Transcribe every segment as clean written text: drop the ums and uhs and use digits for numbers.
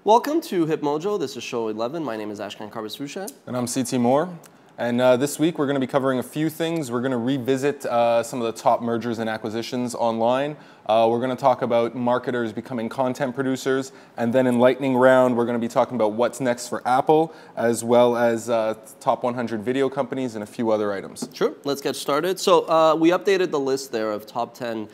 Welcome to HipMojo. This is show 11. My name is Ashkan Karbasvusha. And I'm CT Moore. And this week we're going to be covering a few things. We're going to revisit some of the top mergers and acquisitions online. We're going to talk about marketers becoming content producers. And then in lightning round, we're going to be talking about what's next for Apple, as well as top 100 video companies and a few other items. Sure. Let's get started. So we updated the list there of top 10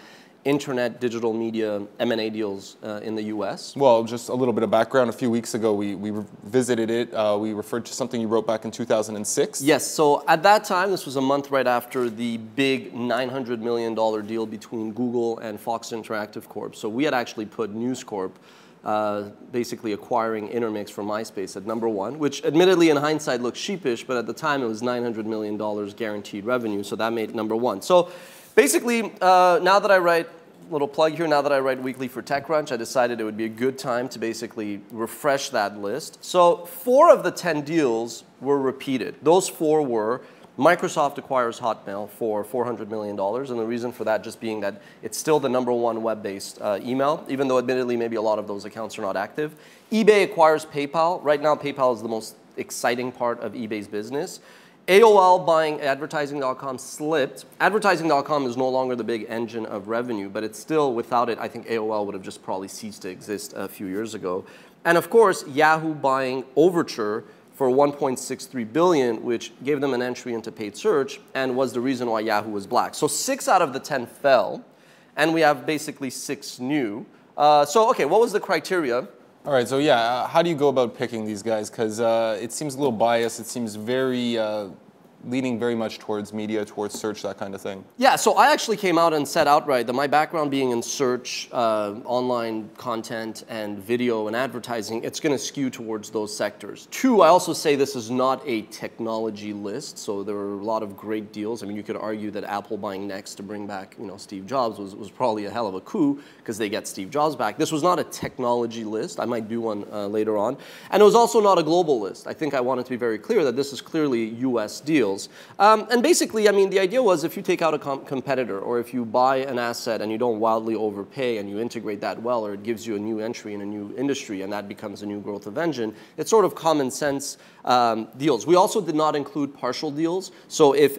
internet digital media M&A deals in the US. Well, just a little bit of background. A few weeks ago, we visited it. We referred to something you wrote back in 2006. Yes, so at that time, this was a month right after the big $900 million deal between Google and Fox Interactive Corp. So we had actually put News Corp basically acquiring Intermix from MySpace at #1, which admittedly in hindsight looks sheepish, but at the time it was $900 million guaranteed revenue, so that made it #1. So basically, now that I write, little plug here, now that I write weekly for TechCrunch, I decided it would be a good time to basically refresh that list. So 4 of the 10 deals were repeated. Those 4 were Microsoft acquires Hotmail for $400 million, and the reason for that just being that it's still the #1 web-based email, even though admittedly maybe a lot of those accounts are not active. eBay acquires PayPal. Right now, PayPal is the most exciting part of eBay's business. AOL buying advertising.com slipped. Advertising.com is no longer the big engine of revenue, but it's still, without it, I think AOL would have just probably ceased to exist a few years ago. And of course, Yahoo buying Overture for $1.63 billion, which gave them an entry into paid search and was the reason why Yahoo was black. So 6 out of the 10 fell, and we have basically 6 new. So okay, what was the criteria? All right, so yeah, how do you go about picking these guys? Because it seems a little biased. It seems very leaning very much towards media, towards search, that kind of thing. Yeah, so I actually came out and said outright that my background being in search, online content, and video and advertising, it's going to skew towards those sectors. 2, I also say this is not a technology list, so there are a lot of great deals. I mean, you could argue that Apple buying Next to bring back, Steve Jobs was probably a hell of a coup because they get Steve Jobs back. This was not a technology list. I might do one later on. And it was also not a global list. I think I wanted to be very clear that this is clearly US deals. And basically, I mean, the idea was if you take out a competitor or if you buy an asset and you don't wildly overpay and you integrate that well, or it gives you a new entry in a new industry and that becomes a new growth of engine, it's sort of common sense deals. We also did not include partial deals. So if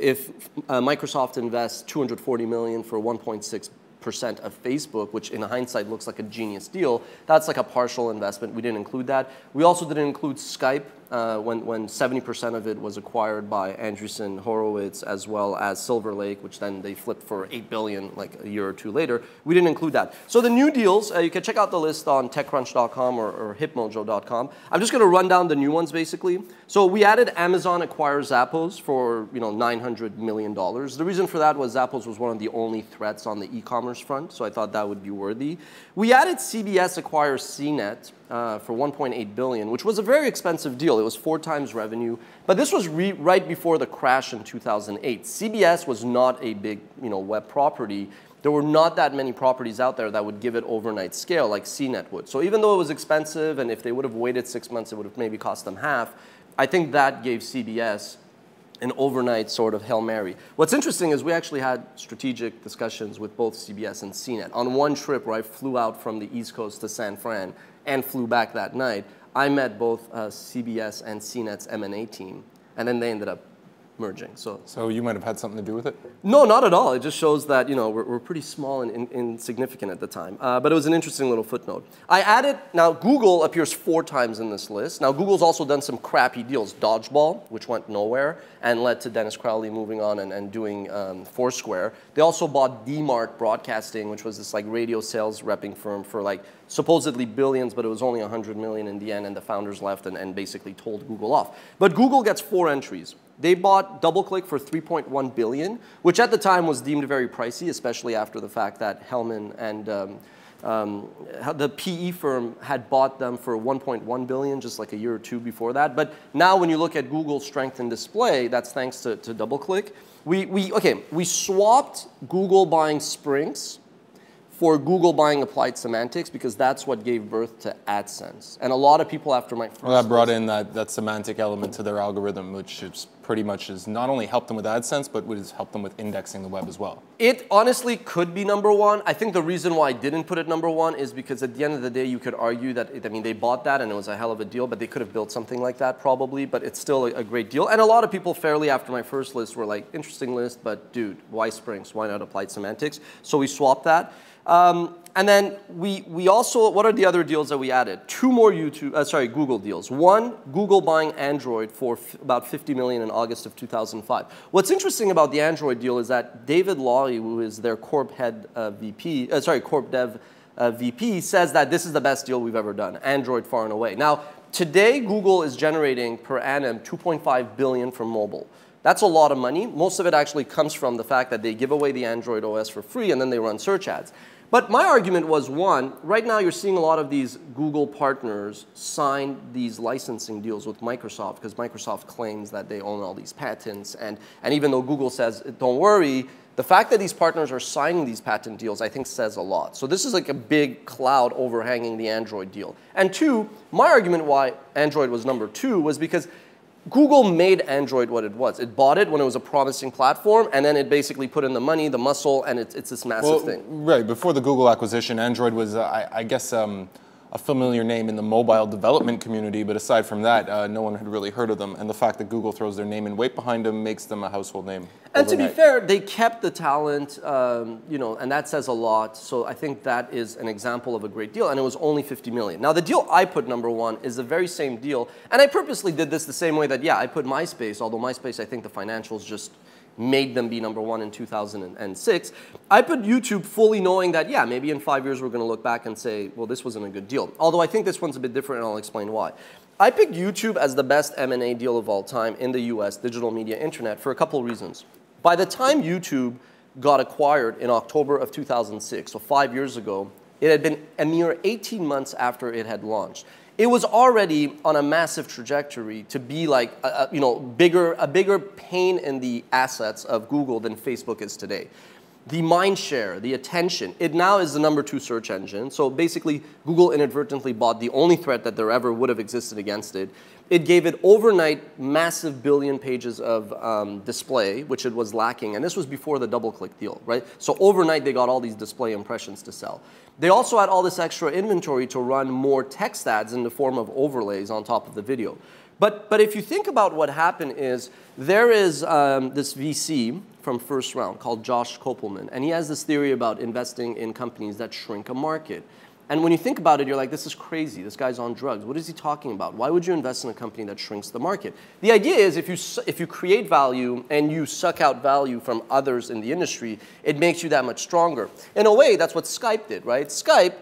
Microsoft invests $240 million for 1.6% of Facebook, which in hindsight looks like a genius deal, that's like a partial investment. We didn't include that. We also didn't include Skype when 70% of it was acquired by Andreessen Horowitz as well as Silver Lake, which then they flipped for $8 billion like a year or 2 later. We didn't include that. So the new deals, you can check out the list on TechCrunch.com or HipMojo.com. I'm just going to run down the new ones basically. So we added Amazon acquires Zappos for $900 million. The reason for that was Zappos was one of the only threats on the e-commerce front, so I thought that would be worthy. We added CBS acquires CNET for $1.8 billion, which was a very expensive deal. It was 4 times revenue, but this was right before the crash in 2008. CBS was not a big web property. There were not that many properties out there that would give it overnight scale like CNET would. So even though it was expensive, and if they would have waited 6 months, it would have maybe cost them half, I think that gave CBS an overnight sort of Hail Mary. What's interesting is we actually had strategic discussions with both CBS and CNET. On one trip where I flew out from the East Coast to San Fran and flew back that night, I met both CBS and CNET's M&A team, and then they ended up merging. So you might have had something to do with it? No, not at all. It just shows that we're pretty small and insignificant at the time. But it was an interesting little footnote. I added, now Google appears 4 times in this list. Now Google's also done some crappy deals. Dodgeball, which went nowhere and led to Dennis Crowley moving on and doing Foursquare. They also bought DMARC Broadcasting, which was this like radio sales repping firm for like supposedly billions, but it was only 100 million in the end, and the founders left and basically told Google off. But Google gets 4 entries. They bought DoubleClick for $3.1 billion, which at the time was deemed very pricey, especially after the fact that Hellman and the PE firm had bought them for $1.1 billion just like a year or 2 before that. But now when you look at Google's strength in display, that's thanks to DoubleClick. We swapped Google buying Sprinx for Google buying Applied Semantics because that's what gave birth to AdSense. And a lot of people after my first that brought in that semantic element to their algorithm, which is pretty much has not only helped them with AdSense, but has helped them with indexing the web as well. It honestly could be number one. I think the reason why I didn't put it number one is because at the end of the day, you could argue that, I mean, they bought that and it was a hell of a deal, but they could have built something like that probably, but it's still a great deal. And a lot of people fairly after my first list were like, interesting list, but dude, why Springs? Why not applied semantics? So we swapped that. And then we also, what are the other deals that we added? Two more Google deals. One, Google buying Android for about $50 million in August of 2005. What's interesting about the Android deal is that David Lawley, who is their corp head corp dev VP, says that this is the best deal we've ever done. Android far and away. Now, today Google is generating per annum $2.5 billion from mobile. That's a lot of money. Most of it actually comes from the fact that they give away the Android OS for free and then they run search ads. But my argument was, one, right now you're seeing a lot of these Google partners sign these licensing deals with Microsoft because Microsoft claims that they own all these patents. And even though Google says, don't worry, the fact that these partners are signing these patent deals, I think, says a lot. So this is like a big cloud overhanging the Android deal. And two, my argument why Android was number two was because Google made Android what it was. It bought it when it was a promising platform, and then it basically put in the money, the muscle, and it's this massive thing. Right. Before the Google acquisition, Android was, I guess, a familiar name in the mobile development community, but aside from that, no one had really heard of them. And the fact that Google throws their name and weight behind them makes them a household name. And to be fair, they kept the talent, and that says a lot. So I think that is an example of a great deal, and it was only $50 million. Now, the deal I put number one is the very same deal, and I purposely did this the same way that, yeah, I put MySpace, although MySpace, I think the financials just made them be number one in 2006. I put YouTube fully knowing that, yeah, maybe in 5 years we're going to look back and say, well, this wasn't a good deal. Although I think this one's a bit different, and I'll explain why. I picked YouTube as the best M&A deal of all time in the US, digital media internet, for a couple of reasons. By the time YouTube got acquired in October of 2006, so 5 years ago, it had been a mere 18 months after it had launched. It was already on a massive trajectory to be like a bigger pain in the assets of Google than Facebook is today. The mind share, the attention, it now is the number 2 search engine. So basically, Google inadvertently bought the only threat that there ever would have existed against it. It gave it overnight massive billion pages of display, which it was lacking. And this was before the DoubleClick deal, right? So overnight, they got all these display impressions to sell. They also had all this extra inventory to run more text ads in the form of overlays on top of the video. But if you think about what happened is, there is this VC from First Round called Josh Kopelman, and he has this theory about investing in companies that shrink a market. And when you think about it, you're like, this is crazy. This guy's on drugs. What is he talking about? Why would you invest in a company that shrinks the market? The idea is if you create value and you suck out value from others in the industry, it makes you that much stronger. In a way, that's what Skype did, right? Skype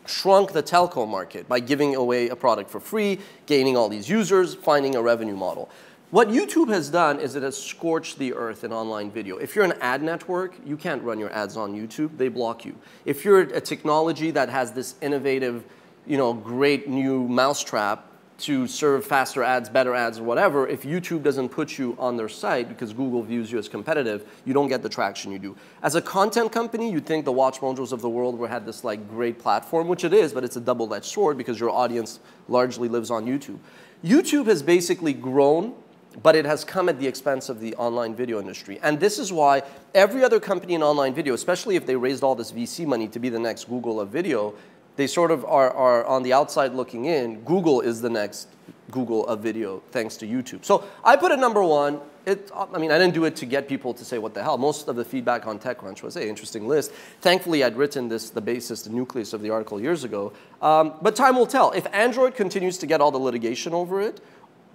shrunk the telco market by giving away a product for free, gaining all these users, finding a revenue model. What YouTube has done is it has scorched the earth in online video. If you're an ad network, you can't run your ads on YouTube. They block you. If you're a technology that has this innovative, great new mousetrap to serve faster ads, better ads, or whatever, if YouTube doesn't put you on their site because Google views you as competitive, you don't get the traction you do. As a content company, you'd think the WatchMojos of the world would have this like great platform, which it is, but it's a double-edged sword because your audience largely lives on YouTube. YouTube has basically grown, but it has come at the expense of the online video industry. And this is why every other company in online video, especially if they raised all this VC money to be the next Google of video, they sort of are on the outside looking in. Google is the next Google of video thanks to YouTube. So I put it number one. I didn't do it to get people to say, what the hell? Most of the feedback on TechCrunch was, hey, interesting list. Thankfully, I'd written the basis, the nucleus of the article years ago. But time will tell. If Android continues to get all the litigation over it,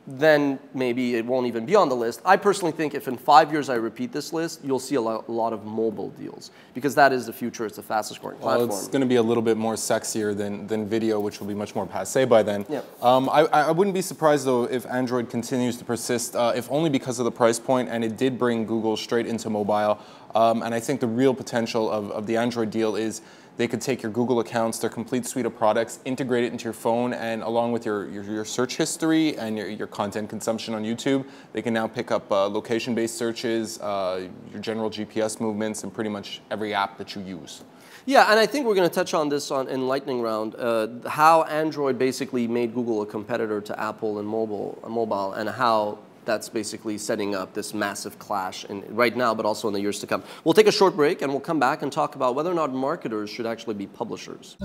then maybe it won't even be on the list. I personally think if in 5 years I repeat this list, you'll see a lot of mobile deals because that is the future. It's the fastest growing platform. Well, it's going to be a little bit more sexier than video, which will be much more passé by then. Yeah. I wouldn't be surprised, though, if Android continues to persist, if only because of the price point, and it did bring Google straight into mobile. And I think the real potential of the Android deal is they could take your Google accounts, their complete suite of products, integrate it into your phone, and along with your search history and your content consumption on YouTube, they can now pick up location-based searches, your general GPS movements, and pretty much every app that you use. Yeah, and I think we're going to touch on this in Lightning Round, how Android basically made Google a competitor to Apple and mobile, and how that's basically setting up this massive clash right now, but also in the years to come. We'll take a short break, and we'll come back and talk about whether or not marketers should actually be publishers.